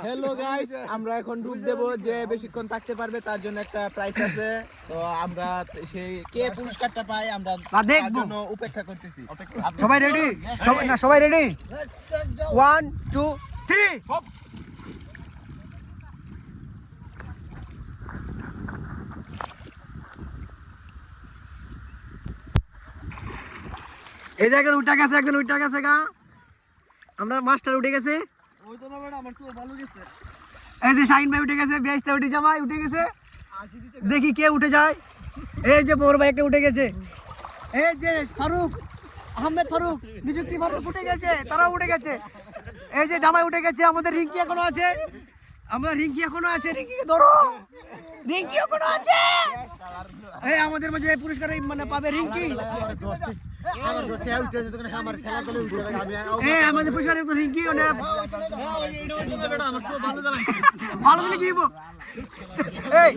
Hello guys, আমরা এখন ডুব দেবো। যে বেশিক্ষণ থাকতে পারবে তার জন্য একটা প্রাইজ আছে। তো আমরা সেই কে পুরস্কারটা পাই আমরা তার জন্য অপেক্ষা করতেছি। সবাই রেডি? সবাই রেডি? 1 2 3 এই জায়গায় উঠে গেছে, একজন উঠে গেছে গা। আমরা মাস্টার উঠে গেছে। ওই তো না বেটা, আমার সব ভালো গেছে। এই যে শাহিন ভাই উঠে গেছে, বেশটা উঠে জামাই উঠে গেছে। দেখি কে উঠে যায়। এই যে বড় ভাই একটা উঠে গেছে। এই যে ফারুক আহমেদ, ফারুক নিযুক্তি ফারুক উঠে গেছে, তারা উঠে গেছে। এই যে জামাই উঠে গেছে, আমাদের রিঙ্কি এখনো আছে। রিঙ্কি রিঙ্কিকে ধরো, রিঙ্কি এখনো আছে। এই আমাদের মাঝে পুরস্কার মানে পাবে রিঙ্কি। আমাদের পুরস্কার রিঙ্কি ভালো দিলে কি এই